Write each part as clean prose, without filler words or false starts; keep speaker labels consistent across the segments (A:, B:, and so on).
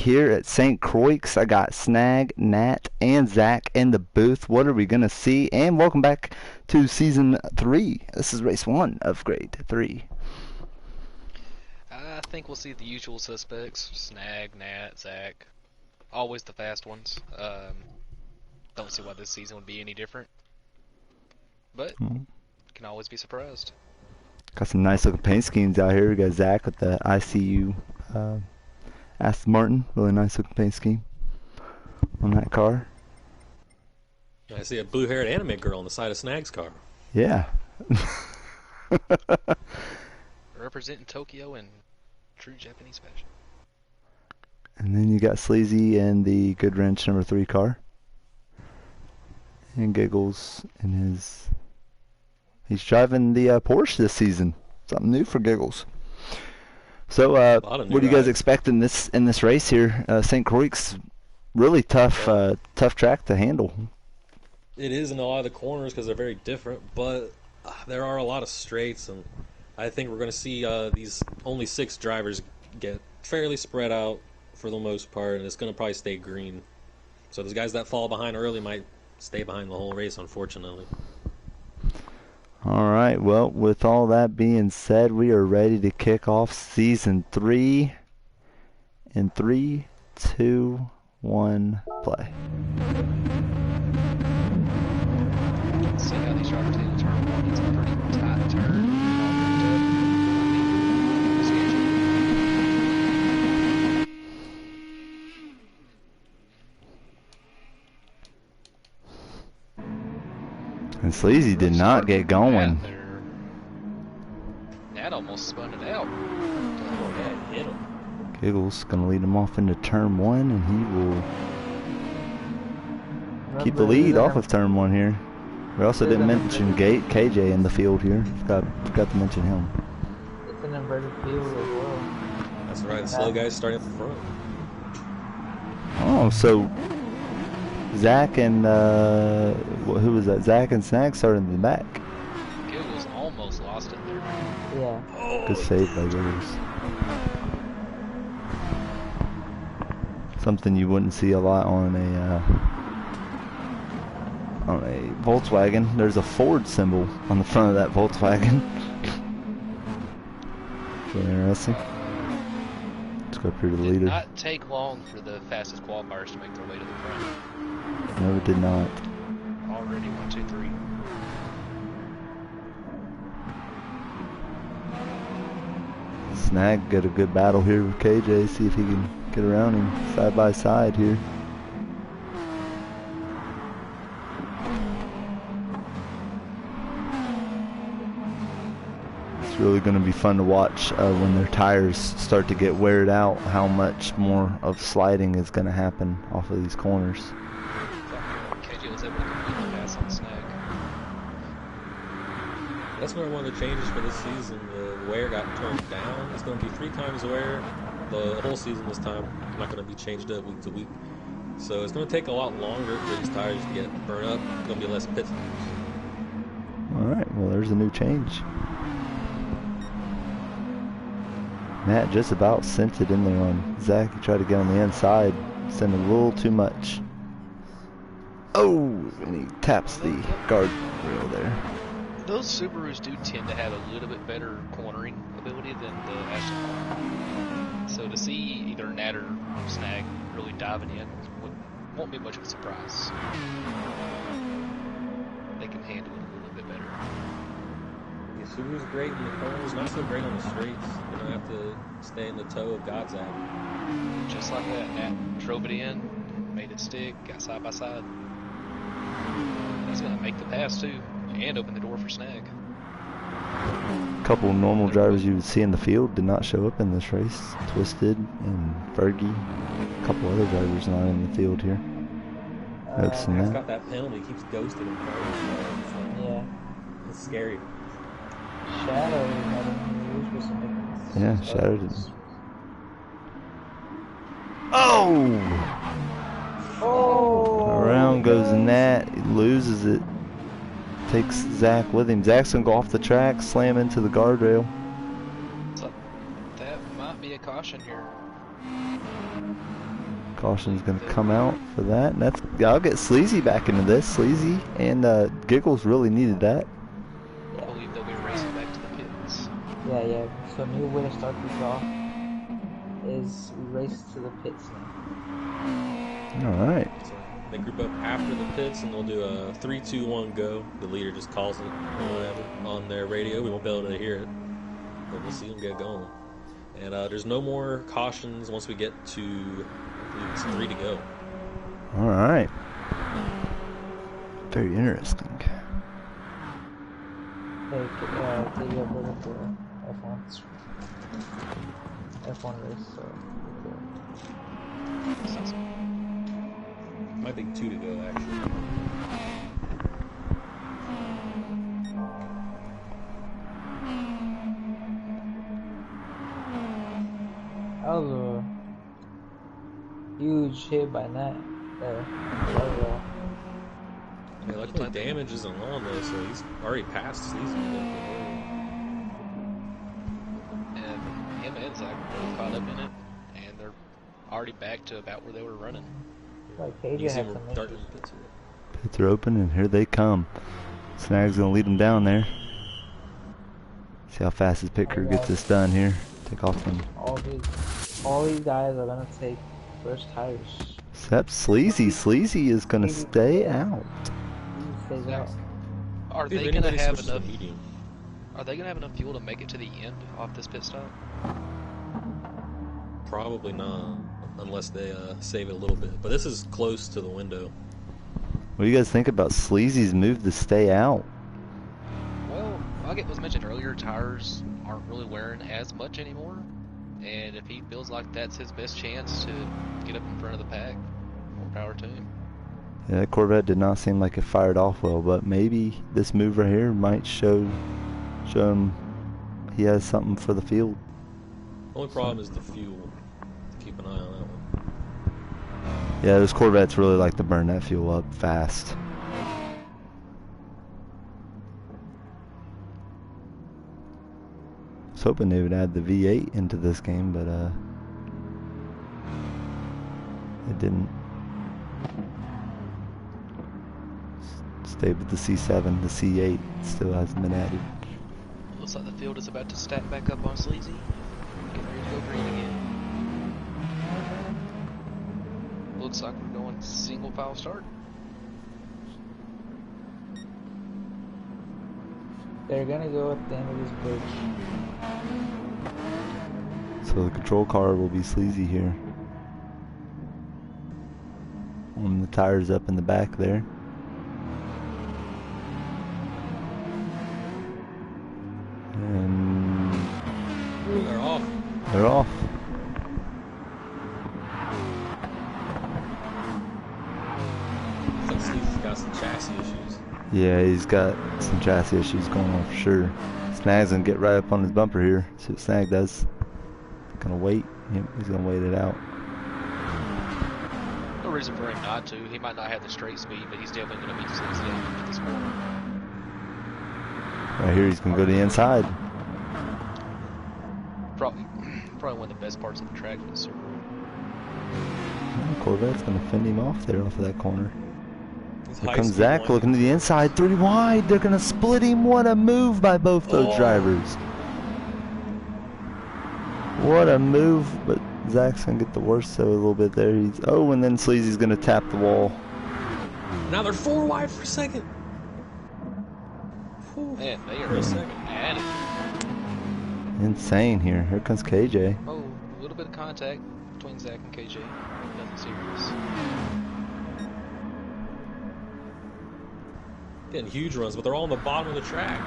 A: Here at St. Croix, I got Snag, Nat, and Zach in the booth. What are we going to see? And welcome back to Season 3. This is Race 1 of Grade 3.
B: I think we'll see the usual suspects. Snag, Nat, Zach. Always the fast ones. Don't see why this season would be any different. But, can always be surprised.
A: Got some nice looking paint schemes out here. We got Zach with the ICU Aston Martin. Really nice looking paint scheme on that car.
C: I see a blue-haired anime girl on the side of Snag's car.
A: Yeah.
B: Representing Tokyo in true Japanese fashion.
A: And then you got Sleazy in the Good Wrench number 3 car. And Giggles in his... He's driving the Porsche this season. Something new for Giggles. So, what do you guys expect in this race here? St. Croix, really tough track to handle.
C: It is in a lot of the corners because they're very different, but there are a lot of straights, and I think we're going to see these only 6 drivers get fairly spread out for the most part, and it's going to probably stay green. So those guys that fall behind early might stay behind the whole race, unfortunately.
A: All right, well, with all that being said, we are ready to kick off Season 3 in 3, 2, 1, play.
B: See how these drivers do turn 1. It's a pretty tight turn.
A: And Sleazy did not get going.
B: Nat almost spun it out.
C: Oh, hit him.
A: Giggles gonna lead him off into turn 1, and he will keep the lead off of turn 1 here. We also didn't mention KJ in the field here. Forgot to mention him.
D: It's an inverted field as well.
C: That's right, the slow guys starting at the front.
A: Oh, so Zach and who was that? Zach and Snag started in the back.
B: Giggles almost lost it there.
D: Yeah.
C: Oh,
A: Good save by Giggles. Something you wouldn't see a lot on a Volkswagen. There's a Ford symbol on the front of that Volkswagen. Really interesting. Let's go up here to the leader.
B: Did not take long for the fastest qualifiers to make their way to the front.
A: No, it did not.
B: Already 1, 2, 3.
A: Snag got a good battle here with KJ. See if he can get around him side by side here. It's really going to be fun to watch when their tires start to get weared out, how much more of sliding is going to happen off of these corners.
B: KJ was able to completely pass on Snag.
C: that's one of the changes for this season. The wear got turned down. It's going to be 3 times wear the whole season this time. It's not going to be changed up week to week. So it's going to take a lot longer for these tires to get burned up. It's going to be less pit stops.
A: Alright, well there's a new change. Matt just about sent it in there on Zach. He tried to get on the inside, sent a little too much. Oh, and he taps the guardrail there.
B: Those Subarus do tend to have a little bit better cornering ability than the Aston Martin. So to see either Nat or Snag really diving in won't be much of a surprise. They can handle it a little bit better.
C: Yeah, Subaru's great in the corners, not so great on the straights. You don't have to stay in the toe of God's eye.
B: Just like that, Nat drove it in, made it stick, got side by side. He's going to make the pass too, and open the door for Snag.
A: A couple normal drivers you would see in the field did not show up in this race. Twisted and Fergie. A couple other drivers not in the field here. Noticing
C: He's
A: that.
C: got that penalty, he keeps ghosting in front of him.
D: Yeah.
C: It's scary.
D: Shadow had him lose for some.
A: Yeah, Shadow didn't. Oh!
D: Oh!
A: Around goes Nat. He loses it. Takes Zach with him. Zach's gonna go off the track, slam into the guardrail.
B: So that might be a caution here.
A: Caution's going to come out for that. And that's, I'll get Sleazy back into this. Sleazy and Giggles really needed that.
B: I believe they'll be racing back to the pits.
D: Yeah. So new way to start this off is we race to the pits now.
A: Alright.
C: So they group up after the pits and they'll do a 3, 2, 1, go. The leader just calls it or whatever on their radio. We won't be able to hear it, but we'll see them get going. And there's no more cautions once we get to, I believe it's 3 to go.
A: Alright. Very interesting.
D: Hey, take your brother for F1 race, so
C: Might be 2 to go, actually.
D: that was a huge hit by Nat there.
C: Yeah, luckily damage isn't on though, so he's already passed Sleazy.
B: And him and Zach are both caught up in it, and they're already back to about where they were running.
D: Like
C: You
D: KJ
C: can see
D: had
C: him
D: some
C: starting
D: issues.
C: the pits here.
A: Pits are open and here they come. Snag's going to lead them down there. See how fast his pit crew gets this done here. Take off them.
D: All these guys are gonna take first tires.
A: Except Sleazy. Sleazy is going to stay out.
D: He stays out.
B: Are
C: If
B: they
C: anybody
B: gonna have
C: switches to
B: enough?
C: medium,
B: Are they gonna have enough fuel to make it to the end off this pit stop?
C: probably not, unless they save it a little bit. But this is close to the window.
A: What do you guys think about Sleazy's move to stay out?
B: Well, like it was mentioned earlier, tires aren't really wearing as much anymore, and if he feels like that's his best chance to get up in front of the pack, more power to him.
A: Yeah, that Corvette did not seem like it fired off well, but maybe this move right here might show him he has something for the field.
C: Only problem is the fuel. Keep an eye on that one.
A: Yeah, those Corvettes really like to burn that fuel up fast. I was hoping they would add the V8 into this game, but it didn't. Stayed with the C7, the C8 still hasn't been added.
B: Looks like the field is about to stack back up on Sleazy. Getting ready to go green again. Looks like we're going single file start.
D: They're gonna go at the end of this bridge.
A: So the control car will be Sleazy here. And the tires up in the back there. And
C: Ooh, they're off.
A: they're off.
C: Looks like Sleazy's got some chassis issues.
A: Yeah, he's got some chassis issues going on for sure. Snag's gonna get right up on his bumper here. See what Snag does. Gonna wait. Yep, he's gonna wait it out.
B: No reason for him not to. He might not have the straight speed, but he's definitely going to beat Sleazy at this corner.
A: Right here, he's gonna go to the inside.
B: Probably one of the best parts of the track for the circle.
A: Corvette's gonna fend him off there off of that corner.
C: These
A: Here
C: high
A: comes
C: speed
A: Zach
C: ones-
A: looking to the inside, 3 wide. They're gonna split him. What a move by both those drivers. What a move, but Zach's gonna get the worst of it a little bit there. And then Sleazy's gonna tap the wall.
C: Now they're 4 wide for a second. Whew.
B: Man, they
C: For
B: are
C: a second.
B: at it.
A: Insane here. Here comes KJ.
B: Oh, a little bit of contact between Zach and KJ. Nothing serious.
C: Getting huge runs, but they're all on the bottom of the track.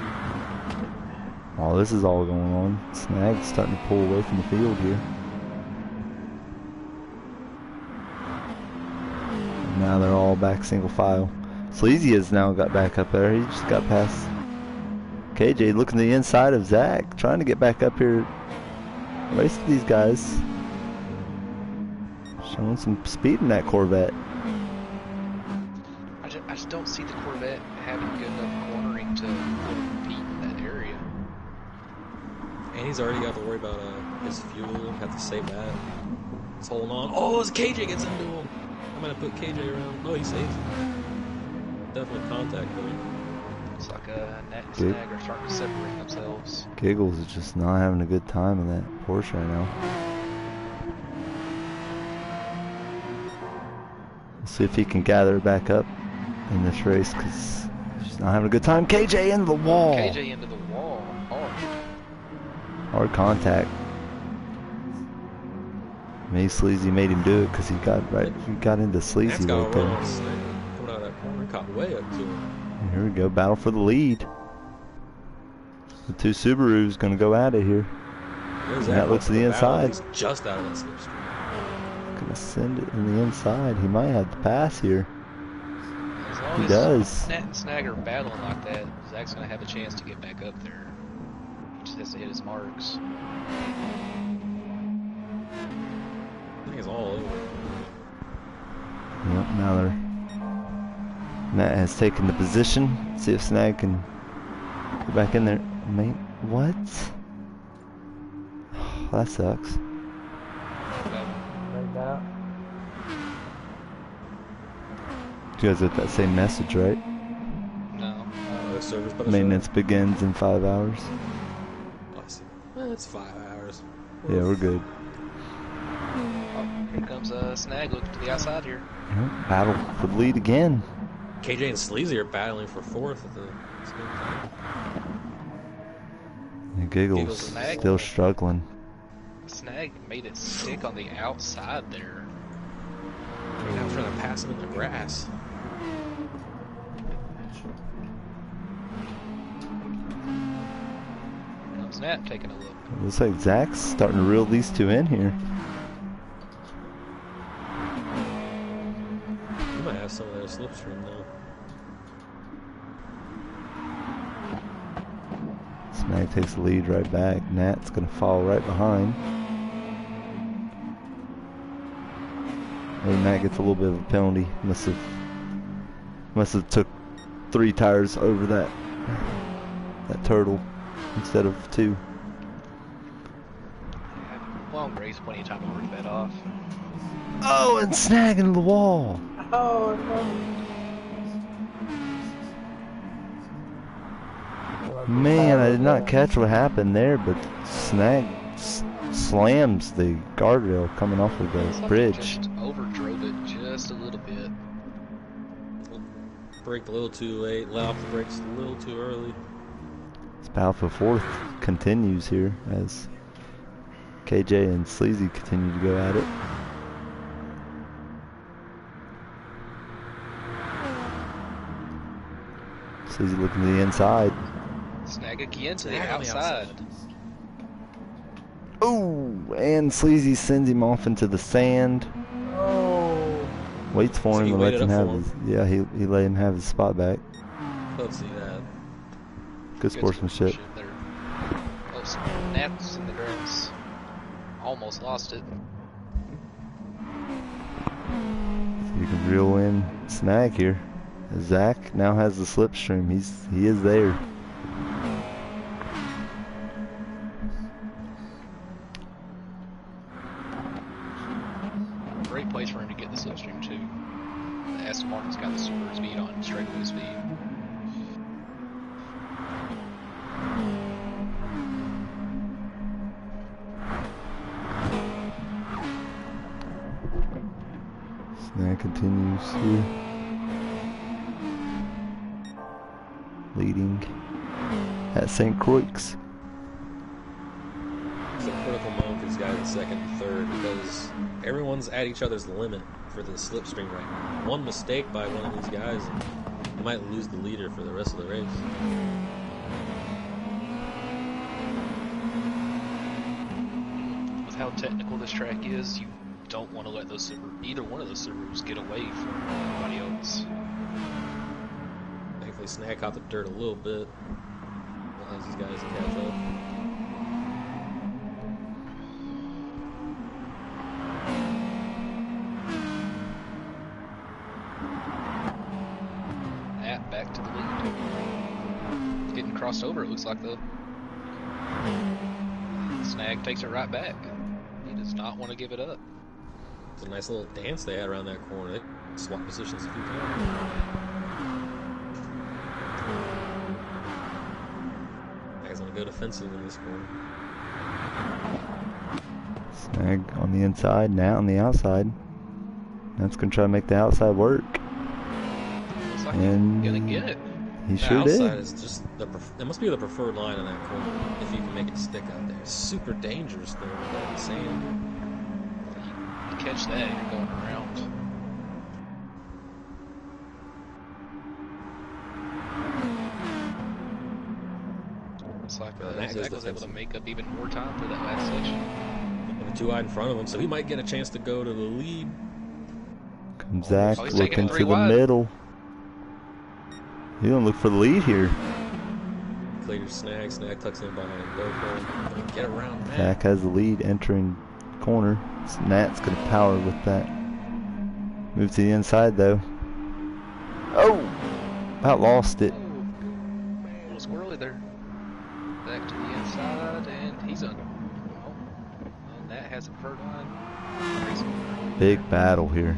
A: Oh, this is all going on. Snag's starting to pull away from the field here. And now they're all back single file. Sleazy has now got back up there. He just got past KJ, looking to the inside of Zach, trying to get back up here. Racing these guys. Showing some speed in that Corvette.
B: I just don't see the Corvette having good enough cornering to compete in that area.
C: And he's already got to worry about his fuel, have to save that. It's holding on. Oh, as KJ gets into him. I'm gonna put KJ around. Oh, he saves. Definitely contact though.
B: Looks like Nat and Snag are starting to separate themselves.
A: Giggles is just not having a good time in that Porsche right now. We'll see if he can gather it back up in this race, because she's not having a good time. KJ into the wall.
B: KJ into the wall.
A: Hard contact. Maybe Sleazy made him do it because he got into Sleazy right there.
C: Coming out of that corner, caught way up to him.
A: And here we go, battle for the lead. The two Subarus gonna go at it here. And that looks to the inside.
C: He's just out of that slipstream.
A: Gonna send it in the inside. He might have to pass here.
B: As long
A: He
B: as
A: does.
B: Nat and Snag are battling like that, Zach's gonna have a chance to get back up there. He just has to hit his marks.
C: I think it's all over.
A: Yep, now they're... Nat has taken the position. See if Snag can get back in there. Mate, what? That sucks.
D: Right out.
A: You guys got that same message, right?
B: No.
A: Maintenance begins in 5 hours.
C: It's 5 hours.
A: Yeah, we're good.
B: Oh, here comes Snag looking to the outside here.
A: Yep, battle for the lead again.
C: KJ and Sleazy are battling for 4th at the same time.
A: And Giggles
B: Snag.
A: still struggling.
B: Snag made it stick on the outside there.
C: Right now trying to pass him in the grass.
B: Here comes Nat taking a look.
A: It looks like Zach's starting to reel these two in here.
C: You might have some of their slipstream though.
A: Snag takes the lead right back. Nat's gonna fall right behind. Maybe Matt gets a little bit of a penalty. Must have took 3 tires over that turtle instead of 2.
B: Long race, plenty of time to work that off.
A: Oh, and Snag into the wall.
D: Oh no.
A: Man, I did not catch what happened there, but Snag slams the guardrail coming off of the bridge.
B: Just overdrove it just a little bit.
C: Braked a little too late, let off the brakes a little too early.
A: This battle for 4th continues here as KJ and Sleazy continue to go at it. Sleazy looking to the inside.
B: Snag again to the outside.
A: Oh, and Sleazy sends him off into the sand.
D: Oh.
A: Waits for him and lets him have his. Yeah, he let him have his spot back.
C: Let's see that.
A: Good sportsmanship.
B: There. Oh, Nat's in the grass. Almost lost it.
A: You can reel in Snag here. Zach now has the slipstream. He is there.
B: Great place for him to get the slipstream too. The Aston Martin's got the super speed on straightaway speed.
A: Snag continues here. Leading at St. Croix.
C: It's a critical moment for these guys in 2nd and 3rd because everyone's at each other's limit for the slipstream right now. One mistake by one of these guys and you might lose the leader for the rest of the race.
B: With how technical this track is, you don't want to let either one of those Subarus get away from everybody else.
C: Thankfully, Snag caught the dirt a little bit. Allows these guys to catch up.
B: Nat back to the lead. Getting crossed over, it looks like, though. Snag takes it right back. He does not want to give it up.
C: It's a nice little dance they had around that corner. They swapped positions a few times. Snag's gonna go defensive in this corner.
A: Snag on the inside, Nat on the outside. Nat's gonna try to make the outside work.
B: Looks like
A: And
B: he's gonna get it.
A: he
C: The
A: sure
C: outside
A: did.
C: is just it must be the preferred line in that corner if you can make it stick out there. It's super dangerous though with that sand.
B: You catch that, you're going around. Looks like Zach was able to make up even more time for that last section.
C: And two wide in front of him, so he might get a chance to go to the lead.
A: Comes Zach
B: he's taking
A: looking
B: it
A: to
B: three
A: the
B: wide.
A: middle. He gonna look for the lead here.
C: Later, Snag tucks in behind GoPro. Get around Matt.
A: Zach has the lead entering corner. So Nat's gonna power with that. Move to the inside though. Oh! About lost it.
B: Oh, a little squirrely there. Back to the inside, and he's on. Oh, and that has a preferred line.
A: Big battle here.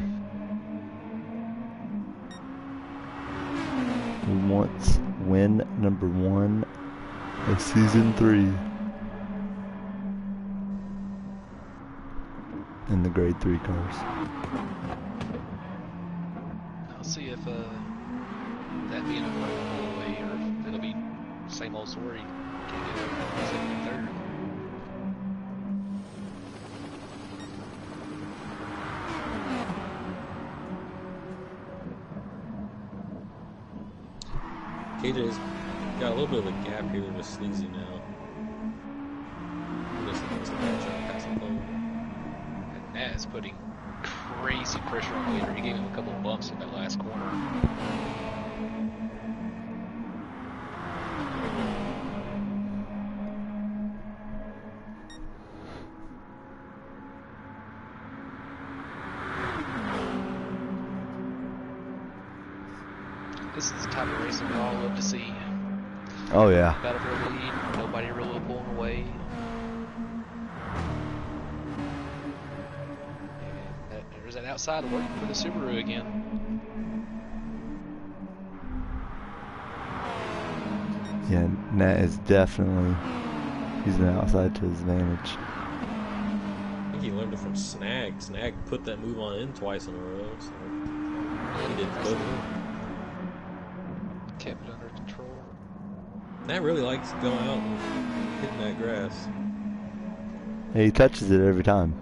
A: Who wants win number 1 of season 3 in the grade 3 cars?
B: I'll see if that being a full way or if it'll be same old story. Can't get over second and third.
C: KJ's got a little bit of a gap here with Sleazy now.
B: And Nat is putting crazy pressure on Gator. He gave him a couple of bumps in that last corner. This is the type of racing we all love to see.
A: Oh yeah.
B: Battle for the lead, nobody really pulling away. And there's that outside working for the Subaru again.
A: Yeah, Nat is definitely using the outside to his advantage.
C: I think he learned it from Snag. Snag put that move on in twice in a row, so he did both.
B: Kept it under control.
C: Nat really likes going out and hitting that grass.
A: Yeah, he touches it every time.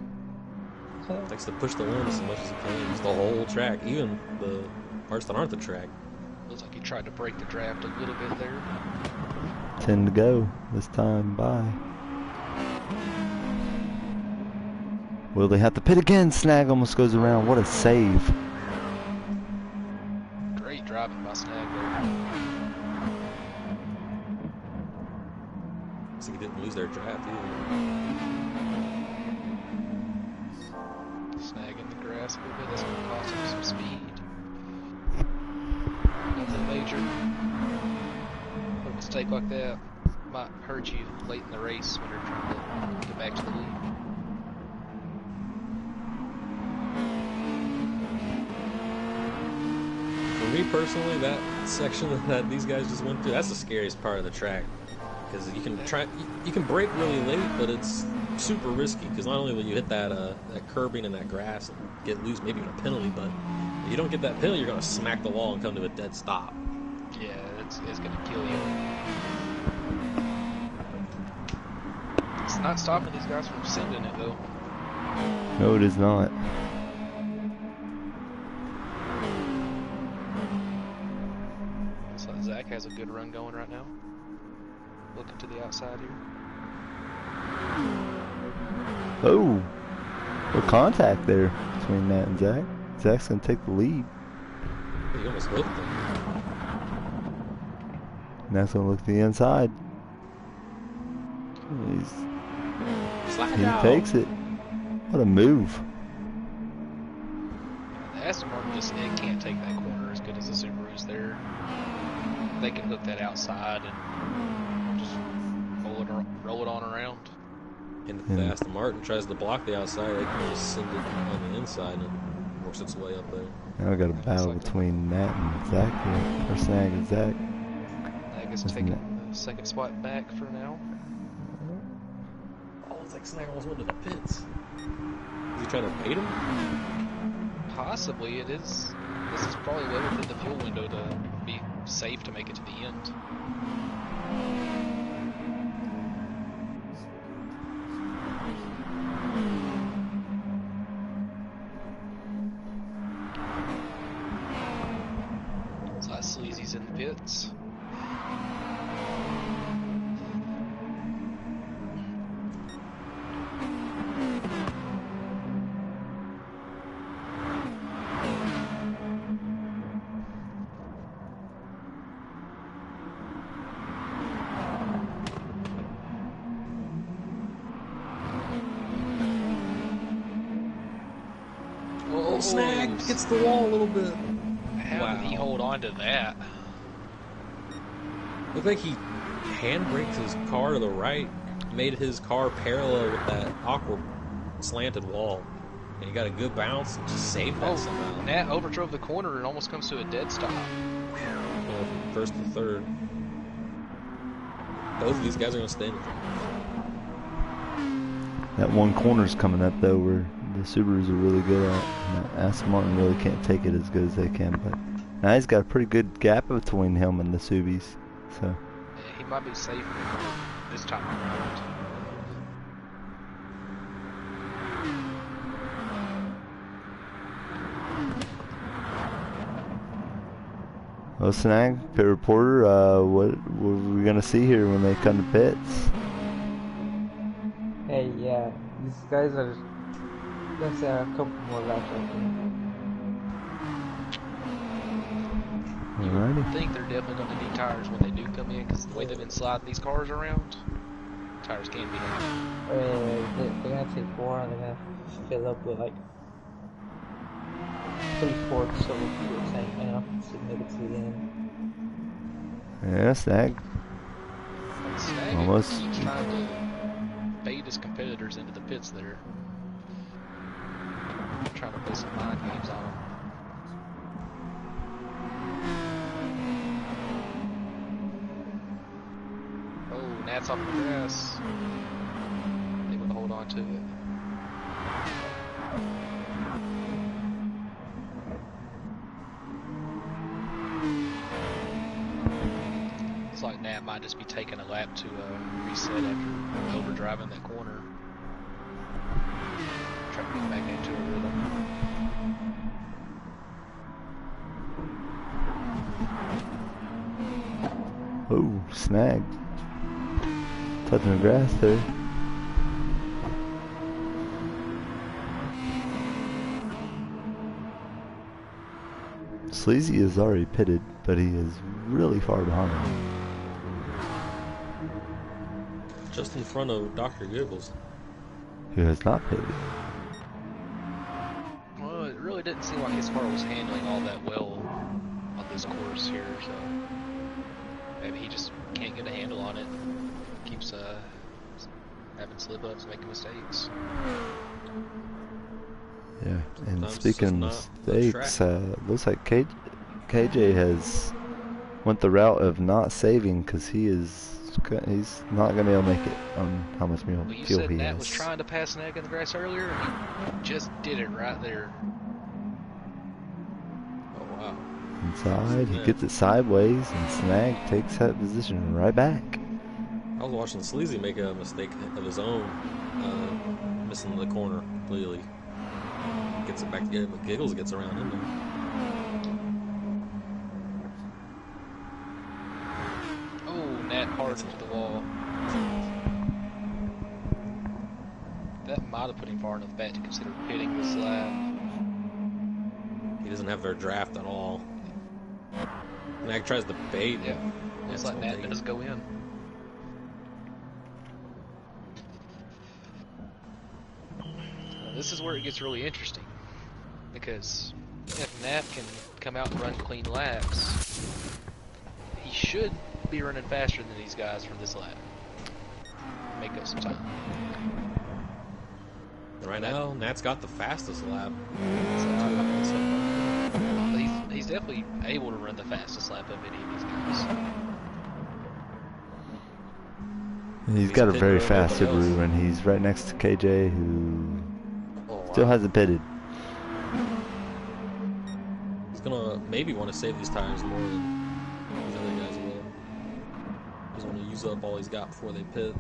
C: Likes to push the limits as much as he can. Use the whole track, even the parts that aren't the track.
B: Looks like he tried to break the draft a little bit there.
A: 10 to go this time. Bye. Will they have to pit again? Snag almost goes around. What a save.
B: Great driving by Snag there.
C: So he didn't lose their draft either.
B: Snag in the grass a little bit. That's going to cost him some speed. Nothing major. But a mistake like that might hurt you late in the race when you're trying to get back to the lead.
C: For me personally, that section that these guys just went through, that's the scariest part of the track. Because you can brake really late, but it's super risky. Because not only will you hit that curbing and that grass and get loose, maybe even a penalty, but if you don't get that penalty, you're going to smack the wall and come to a dead stop.
B: Yeah, it's going to kill you. It's not stopping these guys from sending it though.
A: No, it is not.
B: Looks like Zach has a good run going right now. Looking to the outside here.
A: Oh, what contact there between Nat and Zach. Zach's going to take the lead.
C: He almost hooked him.
A: Nat's going to look to the inside. He takes it. What a move.
B: The Aston Martin it can't take that corner as good as the Subaru's there. They can hook that outside and just roll it on around.
C: And if the Aston Martin tries to block the outside, they can just send it on the inside and it works its way up there.
A: Now we got a battle between Matt and Zach here, or Snag and Zach.
B: I guess taking the second spot back for now.
C: Oh, it's like Snag almost went to the pits. Is he trying to bait him?
B: Possibly it is. This is probably well within the fuel window to be safe to make it to the end. Sleazy's in the pits.
C: Oh, Snag hits the wall a little bit.
B: How did he hold on to that?
C: Looked like he handbraked his car to the right, made his car parallel with that awkward slanted wall, and he got a good bounce and just saved that somehow.
B: Nat overdrove the corner and almost comes to a dead stop.
C: From first to third. Both of these guys are going to stay in it.
A: That one corner's coming up though, where the Subarus are really good at. And Aston Martin really can't take it as good as they can, but now he's got a pretty good gap between him and the Subis. So
B: yeah, he might be safe this time around.
A: well, Snag, pit reporter, what are we gonna see here when they come to pits?
D: Hey, yeah, these guys are gonna say a couple more laps, I think.
A: Alrighty.
B: I think they're definitely going to need tires when they do come in, because the way they've been sliding these cars around, tires can be heavy.
D: They're gonna take 4 and they're gonna fill up with like 3/4 of a fuel tank, you know, significantly in.
A: Yeah, Snag.
B: Snag
A: Almost.
B: keeps trying to bait his competitors into the pits there. Trying to play some mind games on them. Oh, Nat's off the grass. Able to hold on to it. Looks like Nat might just be taking a lap to reset after overdriving that corner. Trying to get back into a rhythm.
A: Oh, Snag. Touching the grass there. Sleazy is already pitted, but he is really far behind him.
C: Just in front of Dr. Giggles.
A: Who has not pitted.
B: Well, it really didn't seem like his car was handling all that well on this course here, so maybe he just can't get a handle on it. Keeps having slip-ups, making mistakes.
A: Yeah, and
C: Sometimes
A: speaking of
C: it's just not the
A: mistakes, looks like KJ has went the route of not saving because he's not going to be able to make it on how much fuel
B: Well, you
A: he
B: said Nat
A: has.
B: was trying to pass Snag in the grass earlier, and he just did it right there.
C: Oh, wow.
A: Inside, he gets it sideways, and Snag takes that position right back.
C: I was watching Sleazy make a mistake of his own, missing the corner completely. Gets it back together, but Giggles gets around him.
B: Oh, Nat hard into the wall. That might have put him far enough back to consider pitting this lap.
C: He doesn't have their draft at all. Nag tries to bait.
B: Yeah, looks like Nat does go in. This is where it gets really interesting, because if Nat can come out and run clean laps, he should be running faster than these guys from this lap. Make up some time.
C: Right now, Nat's got the fastest lap.
B: He's definitely able to run the fastest lap of any of these guys.
A: He's got a very fast Subaru, and he's right next to KJ, who still hasn't pitted.
C: He's gonna maybe want to save these tires more than these other guys will. He's gonna use up all he's got before they pit.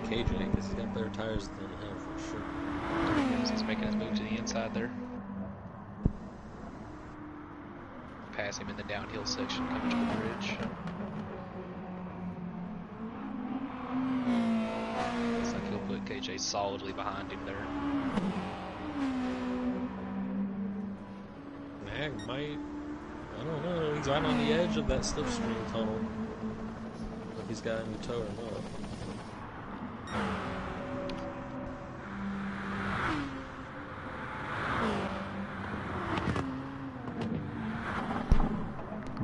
C: KJ, because he's got better tires than him for sure.
B: He's making his move to the inside there. Pass him in the downhill section coming to the bridge. Looks like he'll put KJ solidly behind him there.
C: Mag might, I don't know, he's right on the edge of that slipstream tunnel. If he's got any tow or not.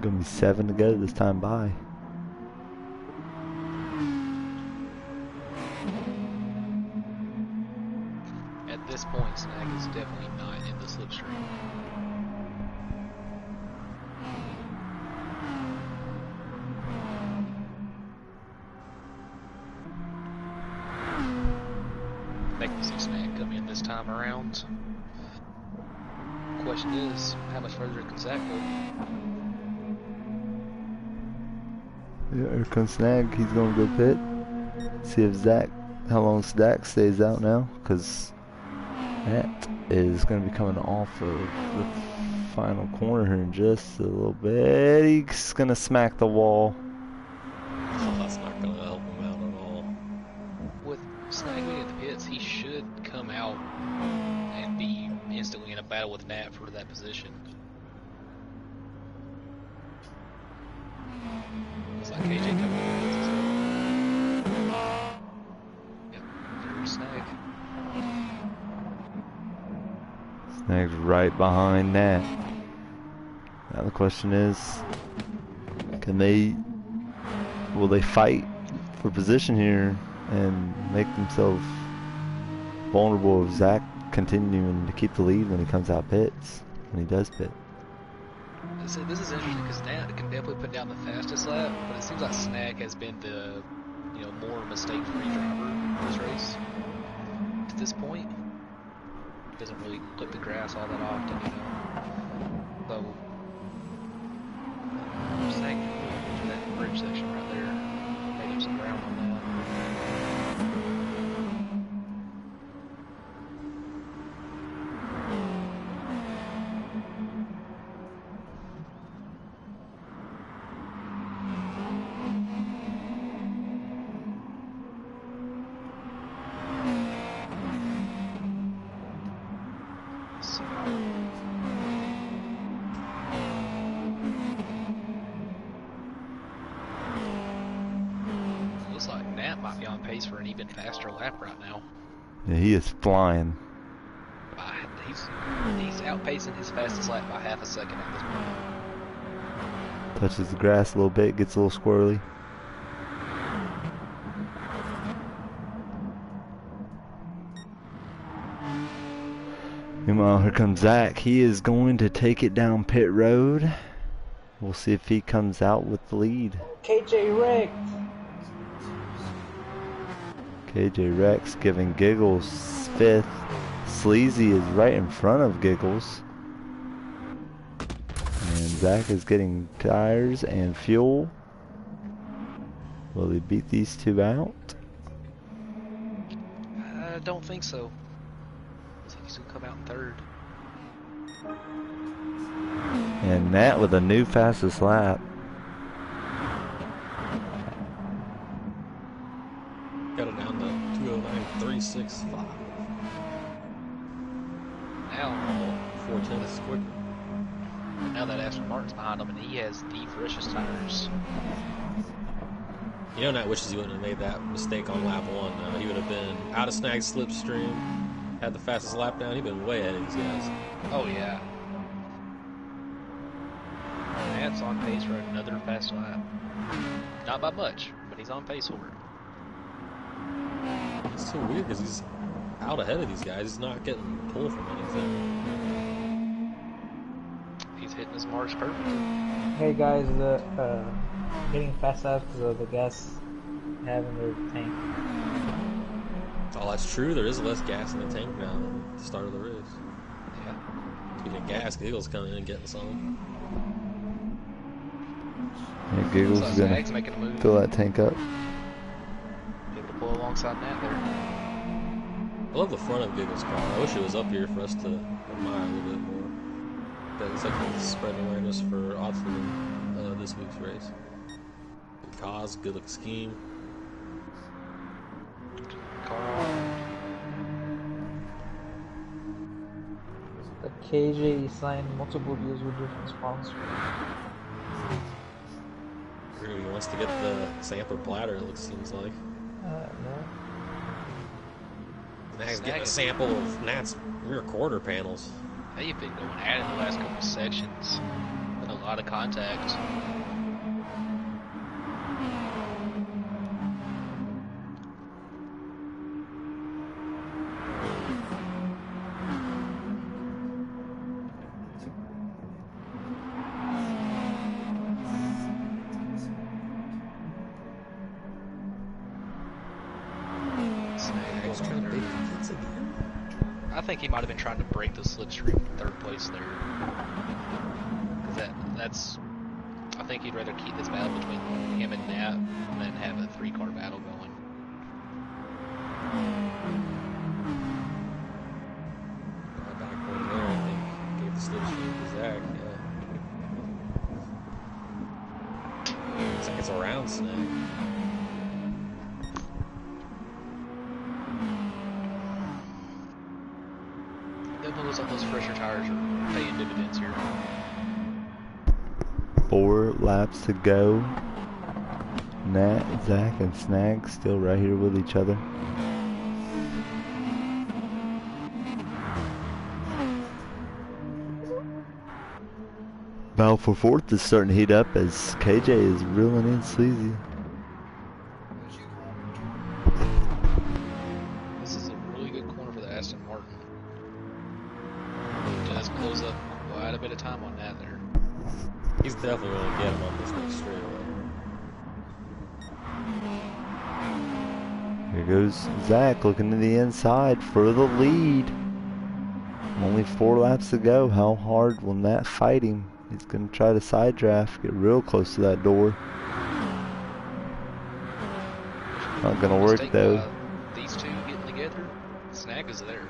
A: Gonna be 7 to go this time by.
B: At this point, Snag is definitely not in the slipstream. Like to see Snag come in this time around. Question is, how much further can Zach go?
A: Yeah, here comes Snag. He's gonna go pit. See if how long Zach stays out now, because that is gonna be coming off of the final corner here in just a little bit. He's gonna smack the wall.
C: Oh, that's not gonna help him out at all.
B: With Snag being at the pits, he should come out and be instantly in a battle with Nat for that position. Looks like KJ coming in. Yep, there's Snag.
A: Snag's right behind Nat. Now the question is, will they fight for position here and make themselves vulnerable if Zach continuing to keep the lead when he comes out pits, when he does pit?
B: So this is interesting because Nat can definitely put down the fastest lap, but it seems like Snag has been the more mistake-free driver in this race to this point. Doesn't really clip the grass all that often, So Snag to that bridge section right there, made up some ground on that. For an even faster lap right now.
A: Yeah, he is flying.
B: He's outpacing his fastest lap by half a second at this point.
A: Touches the grass a little bit, gets a little squirrely. Meanwhile, here comes Zach. He is going to take it down pit road. We'll see if he comes out with the lead.
D: KJ wrecked.
A: KJ Rex giving Giggles 5th. Sleazy is right in front of Giggles. And Zach is getting tires and fuel. Will he beat these two out?
B: I don't think so. Looks like he's going to come out in third.
A: And Nat with a new fastest lap.
C: Got it down to 209.365.
B: Now,
C: 410 is quicker.
B: Now that Aston Martin's behind him and he has the freshest tires.
C: Nat wishes he wouldn't have made that mistake on lap 1. He would have been out of Snag slipstream, had the fastest lap down. He'd been way ahead of these guys.
B: Oh, yeah. Nat's on pace for another fast lap. Not by much, but he's on pace for it.
C: It's so weird because he's out ahead of these guys. He's not getting pulled from anything.
B: He's hitting his marks perfectly.
D: Hey guys, getting fast out because of the gas having their tank.
C: Oh, that's true. There is less gas in the tank now than at the start of the race.
B: Yeah.
C: Speaking of gas, Giggles coming in and getting some.
A: Yeah, Giggles is going to
B: making a move.
A: fill that tank up.
B: Able to pull alongside Nat there.
C: I love the front of Giggles' car. I wish it was up here for us to admire a little bit more. But it's like spreading awareness for Oxford this week's race. Good cause, good look scheme.
D: The KJ signed multiple deals with different sponsors.
C: Really wants to get the sampler platter, it seems like.
D: No.
C: Nat's getting a sample of Nat's rear quarter panels.
B: They've been going at it the last couple sections. Been a lot of contact. I think he might have been trying to break the slipstream in third place there. Because that's... I think he'd rather keep this battle between him and Nat than have a 3-car battle going.
C: Back over there, I think. Gave the slipstream to Zach, yeah. Looks like it's around Snag.
B: Looks like those fresher tires are paying dividends here.
A: 4 laps to go. Nat, Zach, and Snag still right here with each other. Battle for 4th is starting to heat up as KJ is reeling in Sleazy.
B: This is a really good corner for the Aston Martin. Just close up quite a bit of time on that there.
C: He's definitely going to get him on this next straightaway.
A: Here goes Zach looking to the inside for the lead. Only 4 laps to go. How hard will Nat fight him? He's going to try to side draft, get real close to that door. Not going to work though.
B: These two getting together, Snag is there.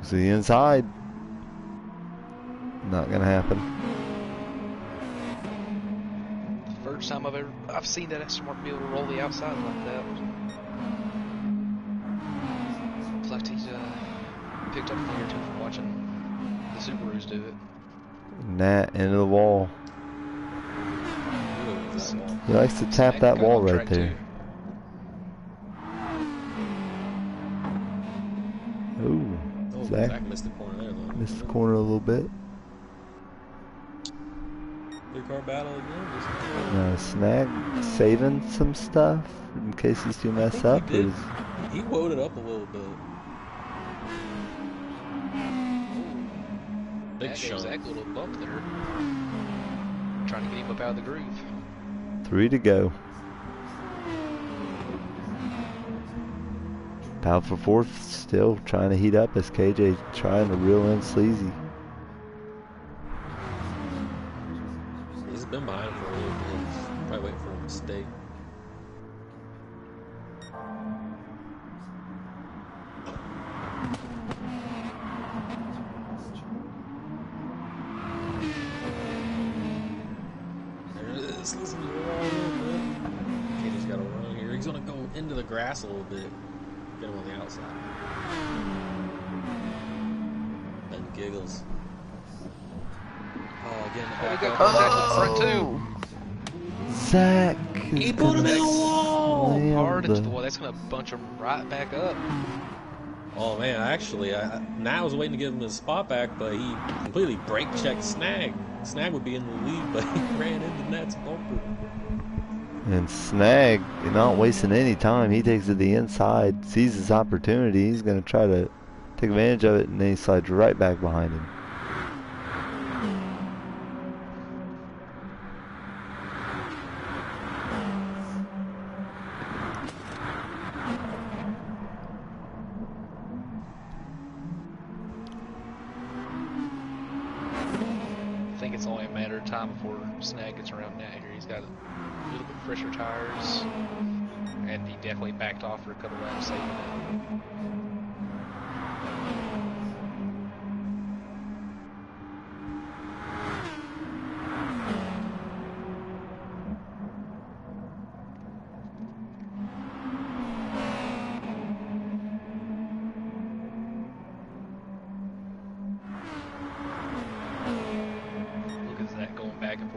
A: To the inside. Not going to happen.
B: First time I've seen that Aston Martin be able to roll the outside like that. Looks like he's picked up a thing or two from watching the Subarus do it.
A: Nat into the wall. He likes to tap that wall right there. Ooh,
C: Zach missed the corner there, though.
A: Missed the corner a little bit.
C: 3-car battle again.
A: Snag saving some stuff in case these two mess up.
C: He woed it up a little bit. Big shot.
B: Zach a little bump there. Trying to get him up out of the groove.
A: 3 to go. Battle for 4th still trying to heat up as KJ trying to reel in Sleazy.
C: He's been behind for a little bit. Probably waiting for a mistake. There it is. Listen to the wall a little bit. KJ's got to run here. He's going to go into the grass a little bit. Get him on the outside. And Giggles. Oh, again, the back up.
B: Contact with the front too.
A: Zach!
C: He put him in the wall!
B: Hard into the wall. That's going to bunch him right back up.
C: Oh man, actually, Nat was waiting to give him his spot back, but he completely brake checked Snag. Snag would be in the lead, but he ran into Nat's bumper.
A: And Snag, not wasting any time, he takes it to the inside, sees his opportunity, he's going to try to take advantage of it, and then he slides right back behind him.
B: I think it's only a matter of time before Snag gets around Nat here. He's got a little bit fresher tires, and he definitely backed off for a couple laps saving it.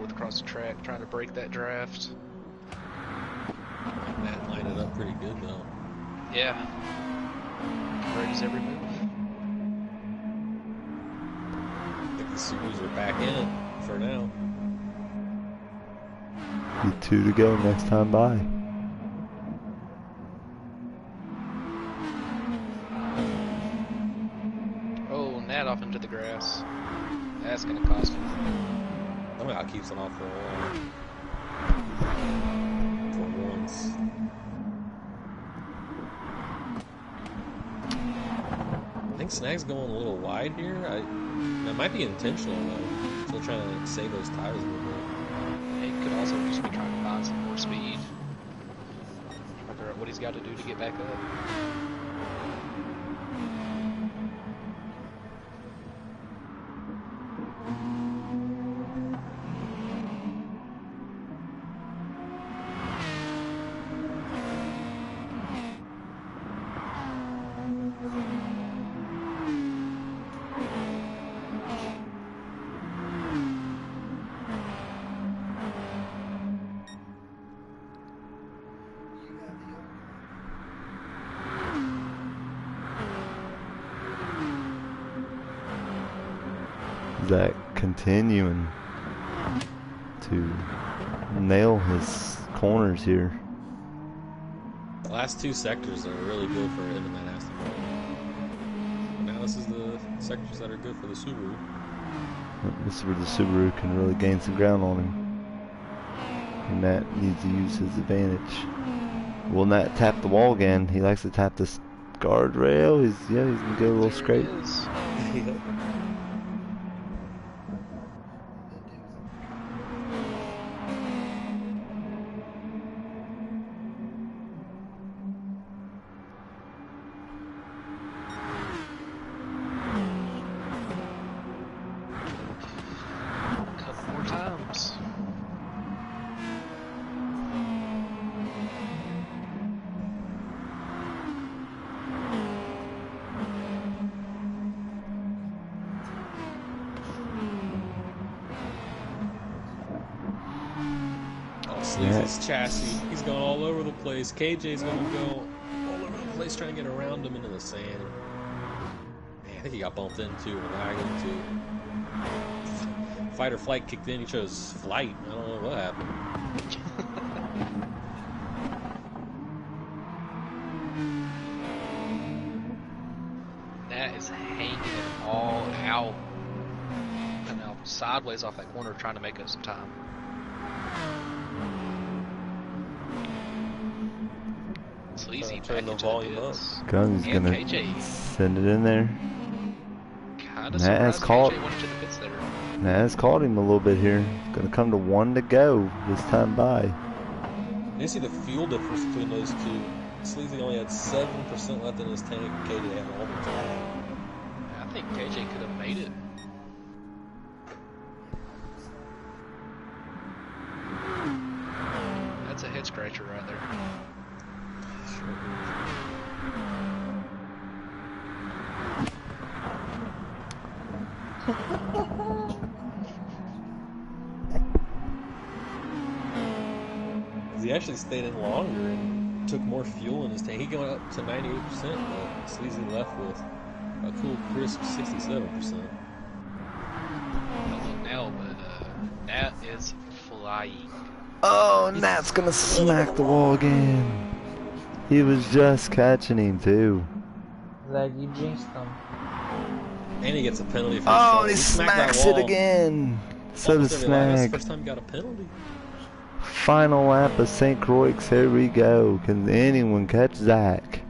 B: Across the track, trying to break that draft.
C: Matt lined it up pretty good though.
B: Yeah. Ready as every move.
C: I think the Subarus are back in it for now.
A: Need 2 to go next time by.
B: Oh, Nat off into the grass. That's gonna cost him.
C: Somehow keeps it off for a while. For once. I think Snag's going a little wide here. That might be intentional though. Still trying to save those tires a little bit.
B: He could also just be trying to find some more speed. Figure out what he's got to do to get back up.
A: Zach continuing to nail his corners here.
C: The last 2 sectors are really good for him and that Aston Martin. Now this is the sectors that are good for the Subaru.
A: This is where the Subaru can really gain some ground on him. And Nat needs to use his advantage. Will Nat tap the wall again? He likes to tap this guardrail. He's gonna go a little straight.
C: His chassis, he's going all over the place. KJ's going to go all over the place trying to get around him into the sand. Man, I think he got bumped into or lagged into. Fight or flight kicked in, he chose flight. I don't know what happened.
B: That is hanging it all out. And now sideways off that corner trying to make up some time. Sleazy
C: turn the volume up.
A: Gunn's gonna
B: KJ.
A: send it in there.
B: Kinda surprised KJ went into the pits there.
A: Nat has caught him a little bit here. Gonna come to 1 to go this time by.
C: You see the fuel difference between those two. Sleazy only had 7% left in his tank. KJ had all the time.
B: I think KJ could have made it. That's a head scratcher right there.
C: He actually stayed in longer and took more fuel in his tank. He got up to 98%, but Sleazy left with a cool crisp 67%.
B: Don't look now, but flying.
A: Oh, Nat's gonna smack the wall again. He was just catching him too.
D: Zach, you jinxed him.
C: And he gets a penalty for
A: Oh,
C: his
A: he
C: shot.
A: smacks it again. So does
C: That's the
A: Snag.
C: first time he got a penalty.
A: Final lap of St. Croix. Here we go. Can anyone catch Zach?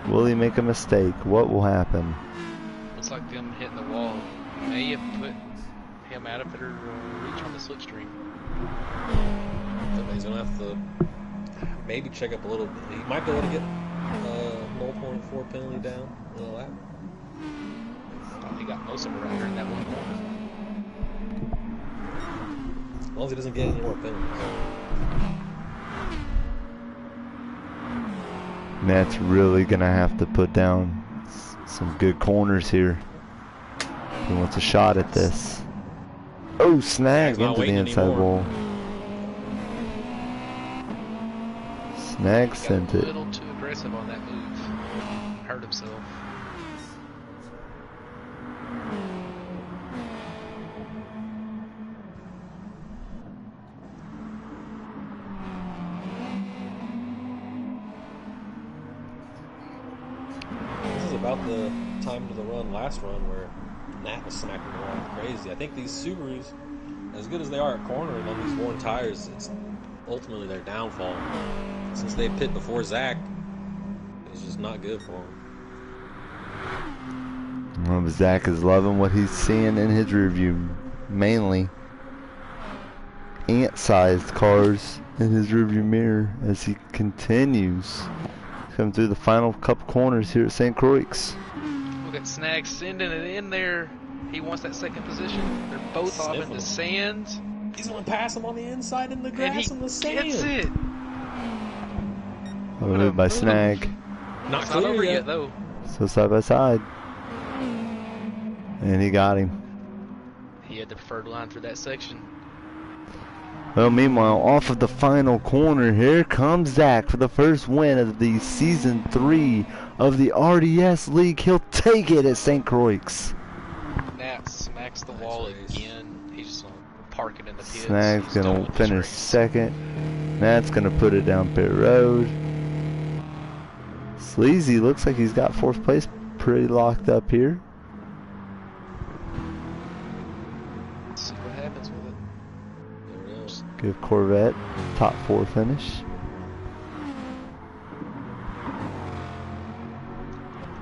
A: Will he make a mistake? What will happen?
B: Looks like them hitting the wall may have put him out of their reach on the slipstream.
C: He's gonna have to maybe check up a little bit. He might be able to get 0.4 penalty down in a lap.
B: He got most of it right here in that one corner.
C: As long as he doesn't get any more penalties.
A: Nat's really gonna have to put down some good corners here. He wants a shot at this. Oh, Snag into the inside wall. Snag sent it.
B: A little too aggressive on that move. Hurt himself.
C: This is about the time of the last run where Nat was smacking the wall like crazy. I think these Subarus, as good as they are at cornering on these worn tires, it's ultimately their downfall. Since they pit before Zach, it's just not good for them.
A: Well, Zach is loving what he's seeing in his rearview, mainly ant-sized cars in his rearview mirror as he continues to come through the final couple corners here at St. Croix.
B: Look at Snag sending it in there. He wants that second position. They're both off in the sand.
C: He's going to pass him on the inside in the grass and the sand.
B: Gets it.
A: A move by Snag.
B: Not over yet, though.
A: So side by side. And he got him.
B: He had the preferred line for that section.
A: Well, meanwhile, off of the final corner, here comes Zach for the first win of the Season 3 of the RDS League. He'll take it at St. Croix.
B: Nat smacks the wall again. He's just going to park it in the pits.
A: Snag's going to finish second. Nat's going to put it down pit road. Sleazy looks like he's got fourth place pretty locked up here.
B: Let's see what happens with it.
C: There it is.
A: Give Corvette top 4 finish.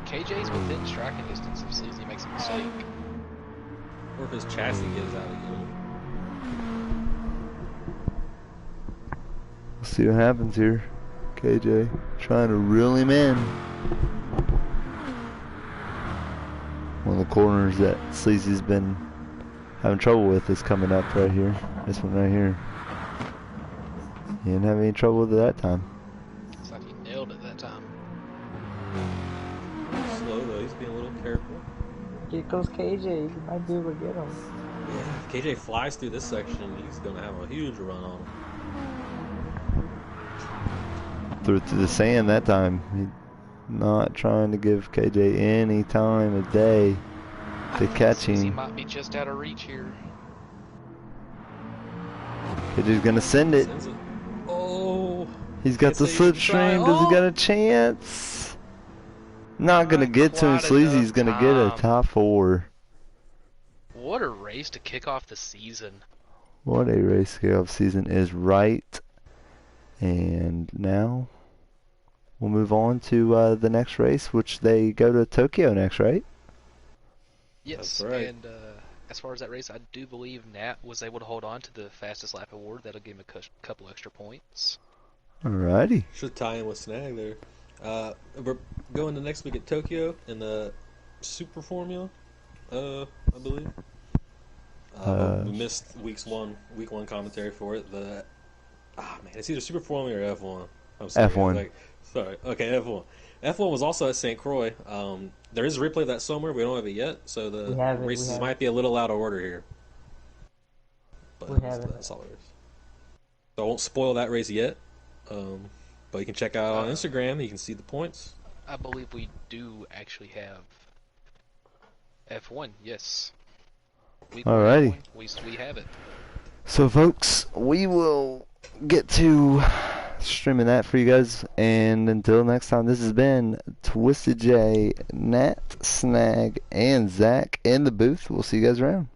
B: KJ's within striking distance if Sleazy makes a mistake.
C: Or if his chassis gives out again.
A: We'll see what happens here. KJ trying to reel him in. One of the corners that Sleazy's been having trouble with is coming up right here. This one right here. He didn't have any trouble with it that time.
B: It's like he nailed it that time.
C: Slow though, he's being a little careful.
D: Here goes KJ. You might be able to get him.
C: Yeah, if KJ flies through this section, he's going to have a huge run on him.
A: Threw it to the sand that time. He not trying to give KJ any time of day to catch
B: He
A: him.
B: might be just out of reach here.
A: KJ's gonna send it.
C: Sends it. Oh!
A: He's got the slipstream. Does he got a chance? Not gonna get to him.
B: quite
A: Sleazy's
B: enough
A: gonna get a
B: time.
A: top 4.
B: What a race to kick off the season.
A: What a race kick-off season is right. And now we'll move on to the next race, which they go to Tokyo next, right?
B: Yes,
C: That's right.
B: and as far as that race, I do believe Nat was able to hold on to the fastest lap award. That'll give him a couple extra points.
A: Alrighty.
C: Should tie in with Snag there. We're going to next week at Tokyo in the Super Formula, I believe. We missed week one commentary for it. It's either Super Formula or F1. I'm sorry.
A: F1.
C: Sorry. Okay, F1. F1 was also at St. Croix. There is a replay of that somewhere. We don't have it yet, so the races might be a little out of order here. But that's all it is. So I won't spoil that race yet. But you can check out on Instagram. You can see the points.
B: I believe we do actually have F1, yes.
A: Alrighty.
B: We have it.
A: So, folks, we will get to streaming that for you guys. And until next time, this has been Twisted J, Nat, Snag, and Zach in the booth. We'll see you guys around.